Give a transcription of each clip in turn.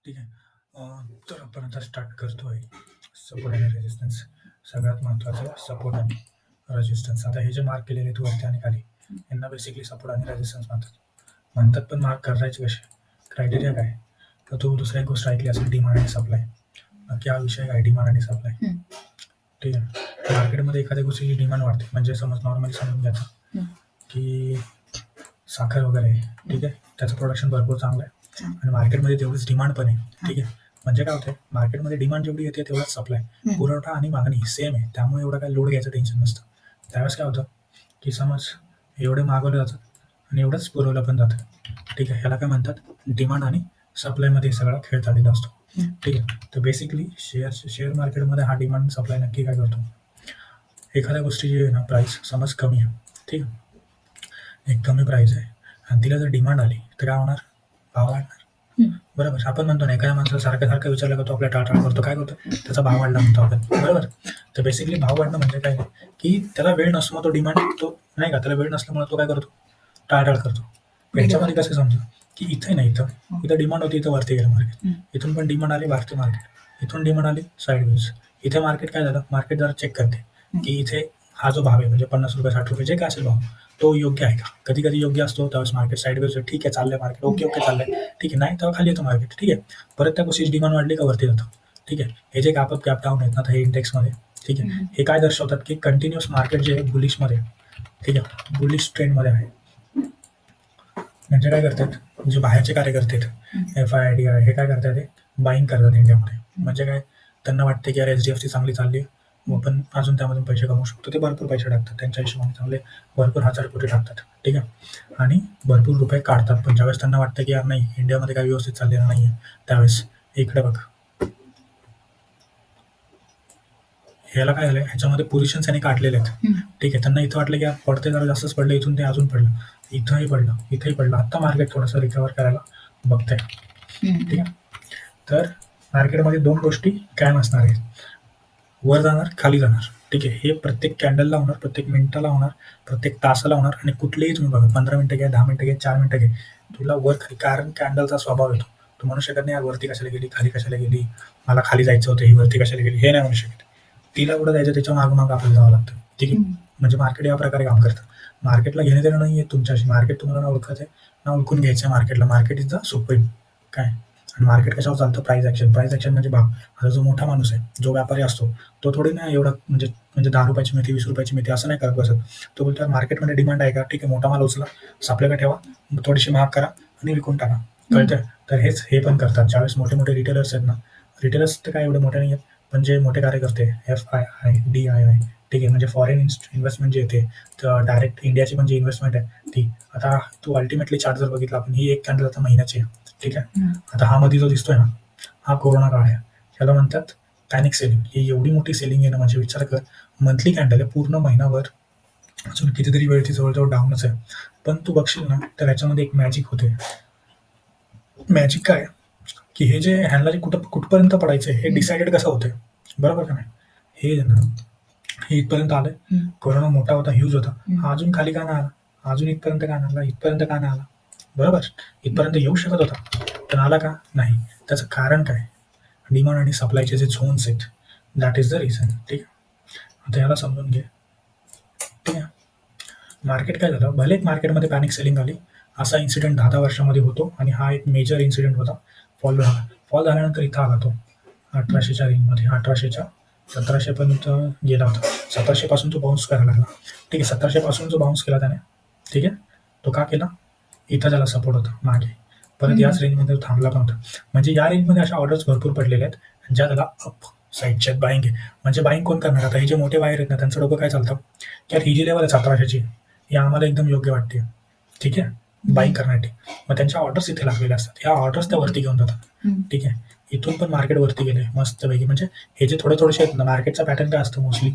ठीक आहे. तर आपण आता स्टार्ट करतोय सपोर्ट आणि रेजिस्टन्स. सगळ्यात महत्त्वाचं सपोर्ट आणि रेजिस्टन्स. आता हे जे मार्क केलेले आहेत वरती आणि खाली, यांना बेसिकली सपोर्ट आणि रेजिस्टन्स म्हणतात. पण मार्क करायचे कसे? क्रायटेरिया काय? तर तू दुसरी एक गोष्ट ऐकली असेल, डिमांड आणि सप्लाय. नक्की हा विषय काय, डिमांड आणि सप्लाय. ठीक आहे. मार्केटमध्ये एखाद्या गोष्टीची डिमांड वाढते, म्हणजे समज नॉर्मली समजून घ्यायचं की साखर वगैरे आहे, ठीक आहे, त्याचं प्रोडक्शन भरपूर चांगलं आहे आणि मार्केटमध्ये तेवढीच डिमांड पण आहे. ठीक आहे. म्हणजे काय होतं, मार्केटमध्ये डिमांड जेवढी येते तेवढाच सप्लाय. पुरवठा आणि मागणी सेम आहे, त्यामुळे एवढं काय लोड घ्यायचं टेन्शन नसतं. त्यावेळेस काय होतं की समज एवढे मागवले जातात आणि एवढंच पुरवलं पण जातं. ठीक आहे. ह्याला काय म्हणतात, डिमांड आणि सप्लायमध्ये सगळा खेळ चाललेला असतो. ठीक आहे. तर बेसिकली शेअर मार्केटमध्ये हा डिमांड सप्लाय नक्की काय करतो, एखाद्या गोष्टीची आहे ना प्राईस समज कमी आहे, ठीक आहे, एक कमी प्राईस आहे आणि तिला जर डिमांड आली तर काय होणार, भाव वाढणार. बरोबर. आपण म्हणतो ना, एखाद्या माणसाला सारखं सारखं विचारलं का तो आपल्या टाळटाळ करतो, काय करतो, त्याचा भाव वाढला म्हणतो आपण. बरोबर. तर बेसिकली भाव वाढणं म्हणजे काय, की त्याला वेळ नसतो, मग तो डिमांड, तो नाही का, त्याला वेळ नसल्यामुळे तो काय करतो, टाळटाळ करतो. याच्यामध्ये कसं समजा की इथे नाही, इथं डिमांड होती, इथं वरती गेलं मार्केट, इथून पण डिमांड आली, भारतीय मार्केट, इथून डिमांड आली साईडवेज. इथे मार्केट काय झालं, मार्केट जरा चेक करते की इथे हा जो भाव आहे म्हणजे 50 रुपये 60 रुपये जे काय असेल भाव, तो योग्य आहे का. कधी कधी योग्य असतो, त्यावेळेस मार्केट साईडवेज, ठीक आहे चाललंय मार्केट, ओके चाललंय, ठीक आहे, नाही तेव्हा खाली येतं मार्केट. ठीक आहे. परत त्या गोष्टीची डिमांड वाढली का वरती जातं. ठीक आहे. हे जे गॅप अप गॅप डाऊन आहेत ना, हे इंडेक्समध्ये, ठीक आहे, हे काय दर्शवतात की कंटिन्युअस मार्केट जे आहे बुलिशमध्ये, ठीक आहे, बुलिश ट्रेंडमध्ये आहे. म्हणजे काय करतात, जे बाहेरचे कार्यकर्ते आहेत, FIDI, हे काय करतात, ते बाईंग करतात इंडियामध्ये. म्हणजे काय, त्यांना वाटते की यार HDFC चांगली चालली आहे, पण अजून त्यामधून पैसे कमवू शकतो, ते भरपूर पैसे टाकतात, त्यांच्या हिशोबाने चांगले भरपूर हजार कोटी टाकतात. ठीक आहे. आणि भरपूर रुपये काढतात, पण ज्यावेळेस त्यांना वाटतं की यार नाही, इंडियामध्ये काही व्यवस्थित चाललेलं नाही आहे, त्यावेळेस इकडे बघ, ह्याला काय झालं, ह्याच्यामध्ये पोझिशन्स यांनी काढलेले आहेत. ठीक आहे. त्यांना इथं वाटलं की पडते, जरा जास्तच पडलं, इथून ते अजून पडलं, इथंही पडलं, इथंही पडलं. आता मार्केट थोडंसं रिकवर करायला बघतंय. ठीक आहे. तर मार्केटमध्ये दोन गोष्टी कायम असणार आहेत, वर जाणार, खाली जाणार. ठीक आहे. हे प्रत्येक कॅन्डलला होणार, प्रत्येक मिनिटाला होणार, प्रत्येक तासाला होणार. आणि कुठलेही तुम्ही बघा, 15 मिनिटं घ्या, 10 मिनिटं घ्या, 4 मिनिटं घ्या, तुला वर खाली, कारण कॅन्डलचा स्वभाव येतो. तू म्हणू शकत नाही यार वरती कशाला गेली, खाली कशाला गेली, मला खाली जायचं होतं, ही वरती कशाला गेली, हे नाही म्हणू शकत. तिला कुठं जायचं, त्याच्या मागं आपल्याला जावं लागतं. ठीक आहे. म्हणजे मार्केट या प्रकारे काम करतं. मार्केटला घेणे देणं नाही आहे तुमच्याशी, मार्केट तुम्हाला ना ओळखत आहे ना ओळखून घ्यायचं आहे मार्केटला. Market is the supreme. काय, आणि मार्केट कशावर चालतं, प्राइस ॲक्शन. प्राइस ॲक्शन म्हणजे भाव. आता जो मोठा माणूस आहे, जो व्यापारी असतो, तो थोडी ना एवढा म्हणजे म्हणजे 10 रुपयाची मेथी, 20 रुपयाची मेथी असं नाही करत बसत. तो बोलतो मार्केटमध्ये डिमांड आहे का, ठीक आहे, मोठा माल उचला, सापल्याला ठेवा, थोडीशी महाग करा आणि विकून टाका. कळतंय. तर हेच हे पण करतात. ज्यावेळेस मोठे मोठे रिटेलर्स आहेत ना, रिटेलर्स तर काय एवढे मोठे नाही आहेत, पण जे मोठे कार्यकर्ते, FIDI, ठीक आहे, म्हणजे फॉरेन इन्व्हेस्टमेंट जे येते, तर डायरेक्ट इंडियाची पण जी इन्व्हेस्टमेंट आहे ती. आता तू अल्टिमेटली चार्ट जर बघितला आपण, ही एक कॅन्डल आता महिन्याची आहे. ठीक आहे. आता हा मध्ये जो दिसतोय ना, हा कोरोना काळ आहे, ह्याला म्हणतात पॅनिक सेलिंग. ही एवढी मोठी सेलिंग आहे ना, म्हणजे विचार कर, मंथली कॅन्डल आहे, पूर्ण महिनाभर, अजून कितीतरी वेळ ती जवळजवळ डाऊनच आहे. पण तू बघशील ना, तर याच्यामध्ये एक मॅजिक होते. मॅजिक काय, की हे जे ह्यांना जे कुठपर्यंत पडायचं हे डिसाइडेड कसं होतं, बरोबर का नाही. हे ना, हे इथपर्यंत आलंय, कोरोना मोठा होता, ह्यूज होता, हा अजून खाली का नाही आला, अजून इथपर्यंत का नाही आला, इथपर्यंत का नाही आला, बरोबर, इथपर्यंत येऊ शकत होता, पण आला का नाही. त्याचं कारण काय, डिमांड आणि सप्लायचे जे झोन्स आहेत, दॅट इज द रिझन. ठीक आहे. आता याला समजून घे. ठीक आहे. मार्केट काय झालं, भले मार्केटमध्ये पॅनिक सेलिंग आली, असा इन्सिडेंट 10-10 वर्षामध्ये होतो, आणि हा एक मेजर इन्सिडेंट होता. फॉल झाल्यानंतर इथं आला तो 1800च्या रेंजमध्ये, 1800च्या 1700 पर्यंत गेला होता. 1700 पासून तो बाउन्स करायला लागला. ठीक आहे. 1700 पासून जो बाउन्स केला त्याने, ठीक आहे, तो का केला, इथं त्याला सपोर्ट होता मागे, परत याच रेंजमध्ये थांबला पण होता. म्हणजे या रेंजमध्ये अशा ऑर्डर्स भरपूर पडलेल्या आहेत, ज्या त्याला अप साईडच्या बाईंग आहे. म्हणजे बाईंग कोण करणार, आता हे जे मोठे बाहेर आहेत ना, त्यांचं डोकं काय चालतं, की यार ही जी लेवल आहे 1700ची, ही आम्हाला एकदम योग्य वाटते, ठीक आहे, बाईंग करण्यासाठी. मग त्यांच्या ऑर्डर्स इथे लागलेल्या असतात, ह्या ऑर्डर्स त्या वरती घेऊन जातात. ठीक आहे. इथून पण मार्केट वरती गेले मस्तपैकी. म्हणजे हे जे थोडेसे आहेत ना, मार्केटचा पॅटर्न काय असतं, मोस्टली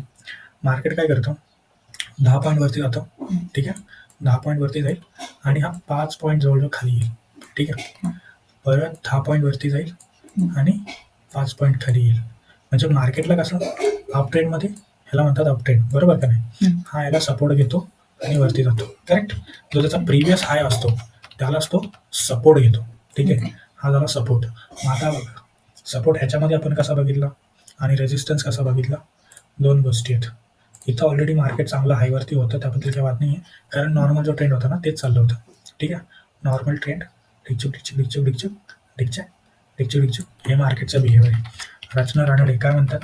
मार्केट काय करतं, 10 पॉईंट वरती जातं. ठीक आहे. 10 पॉईंट वरती जाईल आणि हा 5 पॉईंट जवळजवळ खाली येईल. ठीक आहे. परत 10 पॉईंट वरती जाईल आणि 5 पॉईंट खाली येईल. म्हणजे मार्केटला कसं अप ट्रेंडमध्ये, ह्याला म्हणतात अप ट्रेंड, बरोबर का नाही. हा याला सपोर्ट घेतो आणि वरती जातो. करेक्ट. जो त्याचा प्रिव्हियस हाय असतो त्यालाच तो सपोर्ट घेतो. ठीक आहे. हा झाला सपोर्ट. मग आता बघा सपोर्ट ह्याच्यामध्ये आपण कसा बघितला आणि रेजिस्टन्स कसा बघितला, दोन गोष्टी आहेत. इथं ऑलरेडी मार्केट चांगलं हायवरती होतं, त्याबद्दल काही वाद नाही आहे, कारण नॉर्मल जो ट्रेंड होता ना तेच चाललं होतं. ठीक आहे, नॉर्मल ट्रेंड डिकचूक डिकचूक डिकचूक डिकचूक डिकचॅक डिकचूक डिकचूक, हे मार्केटचं बिहेवियर आहे. रचना रानडे काय म्हणतात,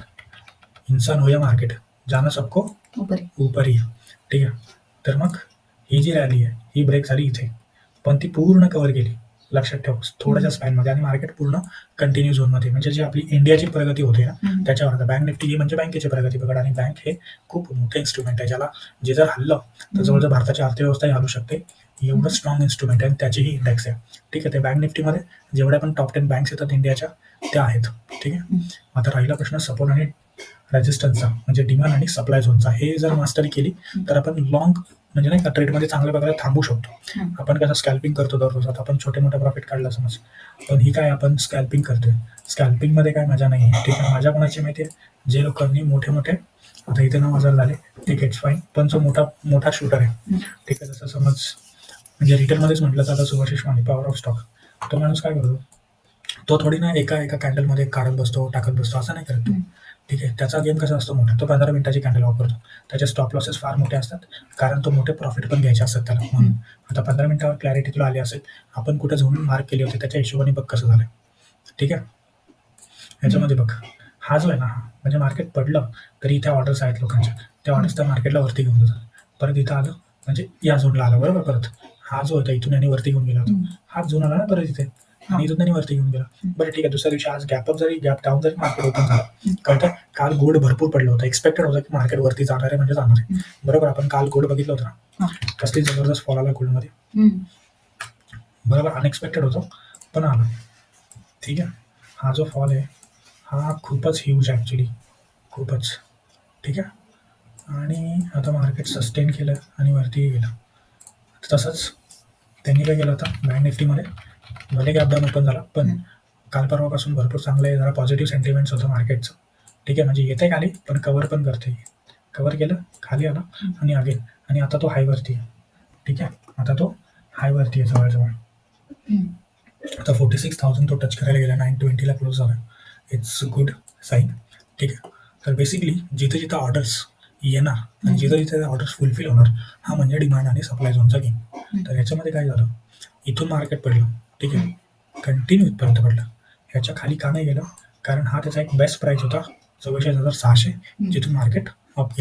इंसान हो या मार्केट जाना सबको ऊपर ही. ठीक आहे, तर मग ही जी रॅली आहे ही ब्रेक झाली इथे, पण ती पूर्ण कव्हर केली. लक्षात ठेव थोड्याशा स्पॅनमध्ये, आणि मार्केट पूर्ण कंटिन्यू झोनमध्ये, म्हणजे जी आपली इंडियाची प्रगती होते ना त्याच्यावर. बँक निफ्टी ही म्हणजे बँकेची प्रगती बघा, आणि बँक हे खूप मोठं इन्स्ट्रुमेंट आहे, ज्याला जे जर हल्लं तर जवळजवळ भारताची अर्थव्यवस्थाही हलू शकते, एवढं स्ट्रॉंग इन्स्ट्रुमेंट आहे. आणि त्याचीही इंडेक्स आहे. ठीक आहे, ते बँक निफ्टीमध्ये जेवढ्या पण टॉप 10 बँक्स येतात इंडियाच्या त्या आहेत. ठीक आहे, आता राहिला प्रश्न सपोर्ट आणि रेजिस्टन्सचा, म्हणजे डिमांड आणि सप्लाय झोनचा. हे जर मास्टरी केली तर आपण लॉंग म्हणजे नाही का ट्रेडमध्ये चांगल्या प्रकारे थांबू शकतो. आपण कसं स्कॅल्पिंग करतो दररोज, आता आपण छोटे मोठे प्रॉफिट काढला समज, पण ही काय आपण स्कॅल्पिंग करतोय. स्कॅल्पिंगमध्ये काय मजा नाही आहे. ठीक आहे, माझ्या कोणाची माहिती आहे, जे लोकांनी मोठे मोठे आता इथे 9,000 झाले, ठीक आहे फाईन, पण जो मोठा शूटर आहे, ठीक आहे, जसं समज म्हणजे रिटेलमध्येच म्हटलं तर आता Subhashish Mane power of stock, तो माणूस काय करतो, तो थोडी ना एका एका कॅन्डलमध्ये काढत बसतो टाकत बसतो, असं नाही करत तो. ठीक आहे, त्याचा गेम कसा असतो मोठा, तो 15 मिनिटाची कॅन्डल वापरतो. त्याचे स्टॉप लॉसेस फार मोठे असतात, कारण तो मोठे प्रॉफिट पण घ्यायचे असतात त्याला. म्हणून आता 15 मिनिटावर क्लॅरिटी तुला आली असेल, आपण कुठे झोन मार्क केली होती त्याच्या हिशोबाने बघ कसं झालं. ठीक आहे, ह्याच्यामध्ये बघ हा जो आहे ना, हा म्हणजे मार्केट पडलं तरी इथे ऑर्डर्स आहेत लोकांच्या, त्या ऑर्डर्स त्या मार्केटला वरती घेऊन जातात. परत इथं आलं म्हणजे या झोनला आलं बरोबर, परत हा जो होता इथून यांनी वरती घेऊन गेला होता, हाच झोन आला ना परत इथे, आणि इथून त्यांनी वरती घेऊन गेला. बरं ठीक आहे, दुसऱ्या दिवशी आज गॅप डाऊन जरी मार्केट ओपन झालं, कळतं काल गोल्ड भरपूर पडलं होतं, एक्सपेक्टेड होतं की मार्केट वरती जाणार आहे म्हणजे जाणार आहे. बरोबर, आपण काल गोल्ड बघितलं होतं ना, कसली जबरदस्त फॉल आला गोल्डमध्ये. बरोबर, अनएक्सपेक्टेड होतं पण आलं. ठीक आहे, हा जो फॉल आहे हा खूपच ह्यूज आहे ॲक्च्युली, खूपच. ठीक आहे, आणि आता मार्केट सस्टेन केलं आणि वरती गेलं. तसंच त्यांनी काय केलं होतं, बँक निफ्टीमध्ये भले गॅप डाऊन ओपन झाला, पण काल परवापासून भरपूर चांगलं आहे, जरा पॉझिटिव्ह सेंटिमेंट्स होतं मार्केटचं. ठीक आहे, म्हणजे येते खाली पण कव्हर पण करते, कव्हर केलं खाली आला आणि अगेन, आणि आता तो हायवरती आहे. ठीक आहे, आता तो हायवरती आहे जवळजवळ. आता 46,000 तो टच करायला गेला, 920ला क्लोज झाला. It's good sign. ठीक आहे, तर बेसिकली जिथे जिथे ऑर्डर्स येणार आणि जिथे जिथे ऑर्डर्स फुलफिल होणार, हा म्हणजे डिमांड आणि सप्लाय झोनचा गेम. तर ह्याच्यामध्ये काय झालं, इथून मार्केट पडलं, ठीक आहे, कंटिन्यू इथपर्यंत पडलं. ह्याच्या खाली का नाही गेलं, कारण हा त्याचा एक बेस्ट प्राईस होता 44,600, जिथून मार्केट अप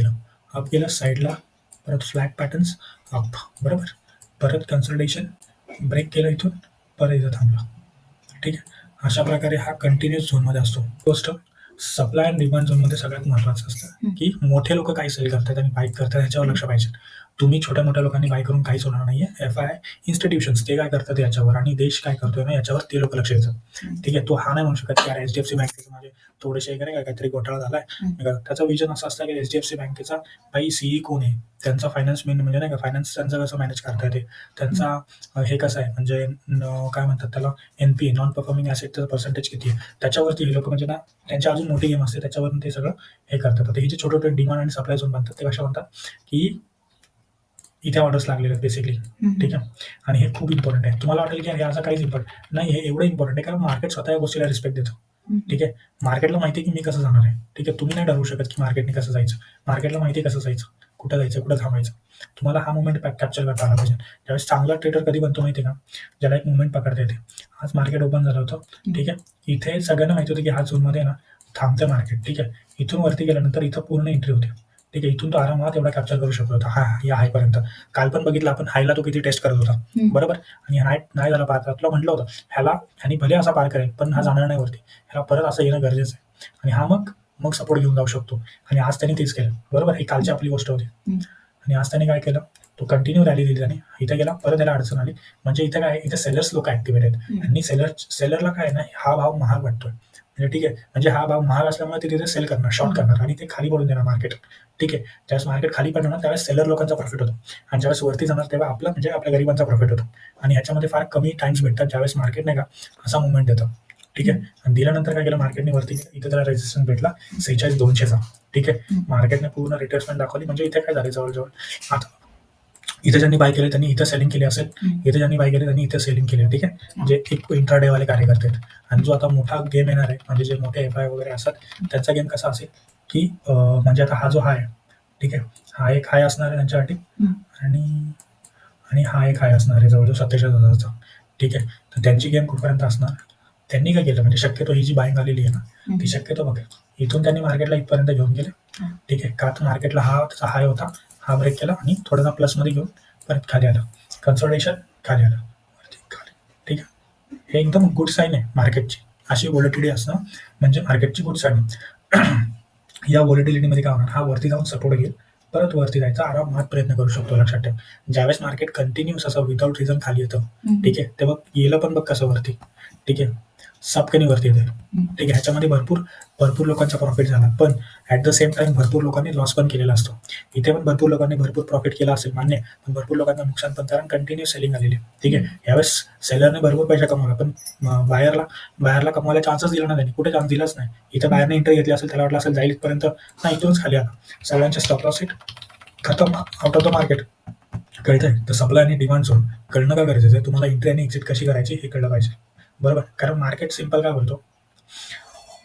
गेलं साईडला, परत फ्लॅट पॅटर्न्स अप, बरोबर, परत कन्सल्टेशन ब्रेक केलं इथून, परत इथं थांबला. ठीक आहे, अशा प्रकारे हा कंटिन्युअस झोनमध्ये असतो. गोष्ट सप्लाय अँड डिमांड झोनमध्ये सगळ्यात महत्त्वाचं असतं की मोठे लोक काय सेल करतात आणि बाय करतात ह्याच्यावर लक्ष पाहिजे. तुम्ही छोट्या मोठ्या लोकांनी बाय करून काहीच होणार नाहीये. FI इन्स्टिट्यूशन्स ते काय करतात याच्यावर, आणि देश काय करतोय ना याच्यावर ते लोक लक्ष देतात. ठीक आहे, तो हा नाही म्हणू शकत की यार HDFC बँकेचं माझे थोडेसे वगैरे काहीतरी घोटाळा झालाय. त्याचा विजन असं असतं की HDFC बँकेचा बाई सीई कोण आहे, त्यांचा फायनान्स मेन म्हणजे नाही का, फायनान्स त्यांचं कसं मॅनेज करता येते, त्यांचा हे कसं आहे म्हणजे काय म्हणतात त्याला, NPA नॉन परफॉर्मिंग ॲसेटचं पर्सेंटेज किती आहे, त्याच्यावरती हे लोक म्हणजे ना त्यांची अजून मोठी गेम असते, त्याच्यावरून ते सगळं हे करतात. आता हे जे छोटे छोटे डिमांड आणि सप्लाय झोन बनतात ते कशा म्हणतात की इथे ऑर्डर्स लागलेले आहेत बेसिकली. ठीक आहे, आणि हे खूप इम्पॉर्टंट आहे. तुम्हाला वाटेल की हे असं काहीच इम्पॉर्टंट नाही, हे एवढं इम्पॉर्टंट आहे कारण मार्केट स्वतः या गोष्टीला रिस्पेक्ट देतो. ठीक आहे, मार्केटला माहिती आहे की मी कसं जाणार आहे. ठीक आहे, तुम्ही नाही ठरवू शकत की मार्केटने कसं जायचं, मार्केटला माहिती आहे कसं जायचं, कुठं जायचं, कुठं थांबायचं. तुम्हाला हा मुवमेंट कॅप्चर करता आला पाहिजे. ज्यावेळेस चांगला ट्रेडर कधी बनतो माहिती आहे का, ज्याला एक मुवमेंट पकडता येते. आज मार्केट ओपन झालं होतं, ठीक आहे, इथे सगळ्यांना माहिती होतं की हा झोनमध्ये ना थांबतं मार्केट. ठीक आहे, इथून वरती गेल्यानंतर इथं पूर्ण एंट्री होते. ठीक आहे, इथून तो आरामात एवढा कॅप्चर करू शकत होता हा या हायपर्यंत. काल पण बघितलं आपण, हायला तो किती टेस्ट करत होता, बरोबर, आणि हाय नाही झाला पार. तुला म्हटलं होतं ह्यानी भले असा पार करेल पण हा जाणार नाही वरती, ह्याला परत असं येणं गरजेचं आहे, आणि हा मग सपोर्ट घेऊन जाऊ शकतो. आणि आज त्यांनी तेच केलं, बरोबर, ही कालची आपली गोष्ट होती. आणि आज त्यांनी काय केलं, तो कंटिन्यू रॅली दिली त्याने, इथे गेला परत त्याला अडचण आली. म्हणजे इथे काय, इथे सेलर्स लोक ऍक्टिव्हेट आहेत, आणि सेलरला काय ना, हा भाव महाग वाटतोय, म्हणजे ठीक आहे, म्हणजे हा भाव महाग असल्यामुळे ते तिथे सेल करणार, शॉर्ट करणार, आणि ते खाली पडून देणार मार्केट. ठीक आहे, ज्यावेळेस मार्केट खाली पडणार त्यावेळेस सेलर लोकांचा प्रॉफिट होतो, आणि ज्यावेळेस वरती जाणार तेव्हा आपला म्हणजे आपल्या गरिबांचा प्रॉफिट होतो. आणि ह्याच्यामध्ये फार कमी टाइम्स भेटतात ज्यावेळेस मार्केट नाही का असा मुवमेंट देतं. ठीक आहे, आणि दिल्यानंतर काय केलं मार्केटने वरती, इथे त्याला रेजिस्टन्स भेटला 46,200चा. ठीक आहे, मार्केटने पूर्ण रिट्रेसमेंट दाखवली, म्हणजे इथे काय झाले जवळजवळ आता इथे ज्यांनी बाय केले त्यांनी इथं सेलिंग केली असेल, इथे ज्यांनी बाय केले त्यांनी इथं सेलिंग केली, ठीक आहे. जे एक इंट्राडे वाले कार्यकर्ते आहेत. आणि जो आता मोठा गेम येणार आहे, म्हणजे जे मोठे एफ आय वगैरे असतात, त्यांचा गेम कसा असेल की म्हणजे आता हा जो हाय आहे, ठीक आहे, हा एक हाय असणार आहे त्यांच्यासाठी, आणि आणि हा एक हाय असणार आहे जवळजवळ 47,000चा, ठीक आहे. तर त्यांची गेम कुठपर्यंत असणार, त्यांनी काय केलं म्हणजे शक्यतो ही जी बाईंग आलेली आहे ना, ती शक्यतो बघ इथून त्यांनी मार्केटला इथपर्यंत घेऊन गेले, ठीक आहे. का तर मार्केटला हा त्याचा हाय होता, हा ब्रेक केला आणि थोडासा प्लसमध्ये घेऊन परत खाली आला, कन्सोलिडेशन खाली आलं, वरती खाली, ठीक आहे. हे एकदम गुड साईन आहे मार्केटची. अशी व्हॉलिटिलिटी असणं म्हणजे मार्केटची गुड साईन आहे. या व्हॉलिटिलिटीमध्ये काय होणार, हा वरती जाऊन सपोर्ट घेईल, परत वरती जायचा आरामात प्रयत्न करू शकतो. लक्षात ठेव, ज्यावेळेस मार्केट कंटिन्यूस असं विदाउट रिझन खाली येतं, ठीक आहे, तेव्हा गेलं पण बघ कसं वरती, ठीक आहे, सपकनी वरती येते, ठीक आहे. ह्याच्यामध्ये भरपूर भरपूर लोकांचा प्रॉफिट झाला, पण ॲट द सेम टाइम भरपूर लोकांनी लॉस पण केलेला असतो. इथे पण भरपूर लोकांनी भरपूर प्रॉफिट केला असेल मान्य, पण भरपूर लोकांना नुकसान पण, कारण कंटिन्यू सेलिंग आलेली, ठीक आहे. यावेळेस सेलरने भरपूर पैसा कमवला, पण बायरला कमवायला चान्सच दिला नाही, त्यांनी कुठे चान्स दिलाच नाही. इथं बायरने एंट्री घेतली असेल, त्याला वाटलं असेल जाईल इथपर्यंत, नाही, इथूनच खाली आला. सगळ्यांचे स्टॉप लॉस खतम, आउट ऑफ द मार्केट. कळतंय, तर सप्लाय आणि डिमांड झोन कळणं का गरजेचं आहे, तुम्हाला एंट्री आणि एक्झिट कशी करायची हे कळलं पाहिजे, बरोबर. कारण मार्केट सिम्पल काय बोलतो,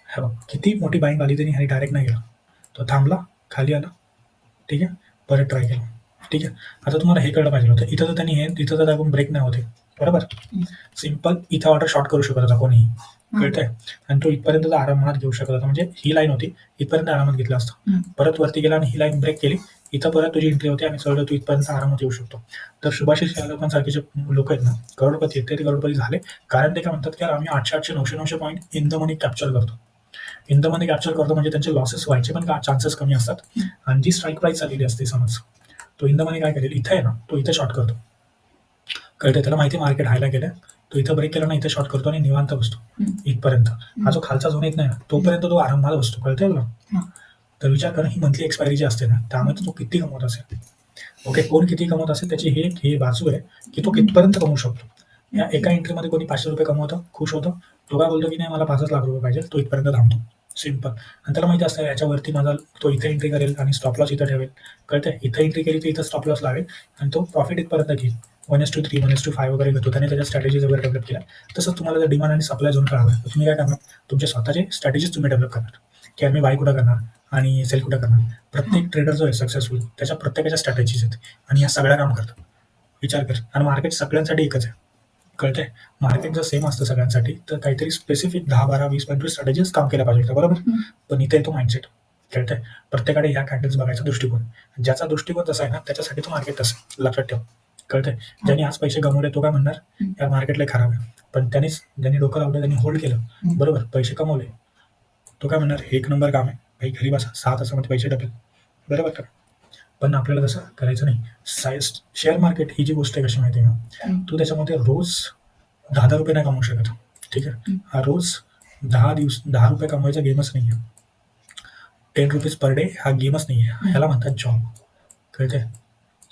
हे बघ किती मोठी बाईंग आली तरी ह्याने डायरेक्ट नाही गेला, तो थांबला, खाली आला, ठीक आहे, परत ट्राय केला, ठीक आहे. आता तुम्हाला हे कळलं पाहिजे होतं, इथं तर त्यांनी हे तिथं तर आपण ब्रेक नाही होते, बरोबर. सिम्पल इथं ऑर्डर शॉर्ट करू शकत होता कोणीही, कळतंय, आणि तो इथपर्यंत आरामात घेऊ शकत होता, म्हणजे ही लाईन होती इथपर्यंत आरामात घेतला असता, परत वरती गेला आणि ही लाईन ब्रेक केली, इथं परत तुझी एंट्री होती आणि सरळ तू इथपर्यंत आरामात येऊ शकतो. तर शुभाशिष यादवसारखे जे लोक आहेत ना, करोडपती आहेत, ते करोडपती झाले कारण ते काय म्हणतात की आम्ही 800 900 point in the money capture करतो. इन द मनी कॅप्चर करतो म्हणजे त्यांचे लॉसेस व्हायचे पण चान्सेस कमी असतात, आणि जी स्ट्राईक प्राईस आलेली असते समज, तो इन द मनी काय करेल, इथं आहे ना, तो इथे शॉर्ट करतो, कळते, त्याला माहिती मार्केट हायला गेलं, तो इथं ब्रेक केला ना, इथे शॉर्ट करतो आणि निवांत बसतो इथपर्यंत. हा जो खालचा झोन येत नाही ना, तोपर्यंत तो आरामात बसतो, कळतंय तुला. तर विचार कर, ही मंथली एक्सपायरी जी असते ना, त्यामुळे तो किती कमवत असेल, ओके. कोण किती कमवत असेल त्याची हे बाजू आहे की तो कितपर्यंत कमवू शकतो. या एका एंट्रीमध्ये कोणी 500 रुपये कमवतं, खुश होतं, तो काय बोलतो की नाही मला 5 लाख रुपये पाहिजे, तो इथपर्यंत थांबतो, सिम्पल. आणि त्याला माहिती असतं याच्यावरती माझा तो इथे एंट्री करेल आणि स्टॉप लॉस इथं ठेवेल, कळतंय, इथं एंट्री केली तर इथं स्टॉप लॉस लावेल आणि तो प्रॉफिट इथपर्यंत घेईल. 1:3 1:5 वगैरे घेतो, त्याने त्याच्या स्ट्रॅटेजीज वगैरे डेव्हलप केल्या. तसंच तुम्हाला जर डिमांड आणि सप्लाय झोन कळाला तर तुम्ही काय करणार, तुमचे स्वतःचे स्ट्रॅटेजीज तुम्ही डेव्हलप करणार, की आम्ही बाय कुठं करणार आणि सेल कुठं करणार. प्रत्येक ट्रेडर जो आहे सक्सेसफुल, त्याच्या प्रत्येकाच्या स्ट्रॅटेजीज आहेत आणि या सगळ्या काम करतात. विचार कर, आणि मार्केट सगळ्यांसाठी एकच आहे, कळतंय. मार्केट जर सेम असतं सगळ्यांसाठी तर काहीतरी स्पेसिफिक 10 12 20 25 स्ट्रॅटेजीज काम केल्या पाहिजे, बरोबर. पण इथे येतो माइंडसेट, कळतंय. प्रत्येकाने ह्या कॅन्डल्स बघायचा दृष्टिकोन, ज्याचा दृष्टिकोन तसा आहे ना त्याच्यासाठी तो मार्केट तसं, लक्षात ठेव, कळतंय. ज्यांनी आज पैसे गमवले तो काय म्हणणार, या मार्केटला खराब आहे, पण ज्यांनी डोकं लावलं, त्यांनी होल्ड केलं, बरोबर, पैसे कमवले, तो काय म्हणणार एक नंबर काम आहे भाई, घरी बसा 6 तासामध्ये पैसे डबल, बरोबर का. पण आपल्याला तसं करायचं नाही. शेअर मार्केट ही जी गोष्ट आहे कशी माहिती आहे का, तू त्याच्यामध्ये रोज 10 रुपये नाही कमवू शकत, ठीक आहे. हा रोज 10 रुपये कमवायचा गेमच नाही आहे. 10 रुपीज पर डे हा गेमच नाही आहे, ह्याला म्हणतात जॉब, कळते,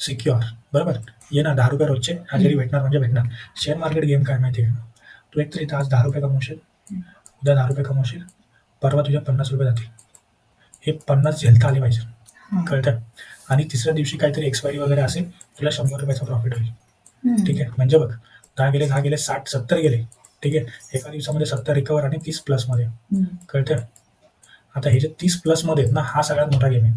सिक्युअर, बरोबर. ये ना 10 रुपये रोजचे हजेरी भेटणार म्हणजे भेटणार. शेअर मार्केट गेम काय माहिती आहे का, तू एकतर इथं आज 10 रुपये कमवशील, उद्या 10 रुपये कमवशील, परवा तुझ्या 50 रुपये जातील, हे 50 झेलता आले पाहिजे, कळतं. आणि तिसऱ्या दिवशी काहीतरी एक्सपायरी वगैरे असेल, तुला 100 रुपयाचा प्रॉफिट होईल, ठीक आहे. म्हणजे बघ 10 गेले 60 70 गेले, ठीक आहे. एका दिवसामध्ये 70 रिकवर आणि 30 प्लसमध्ये, कळतं. आता हे जे 30 प्लसमध्ये आहेत ना, हा सगळ्यात मोठा गेम आहे.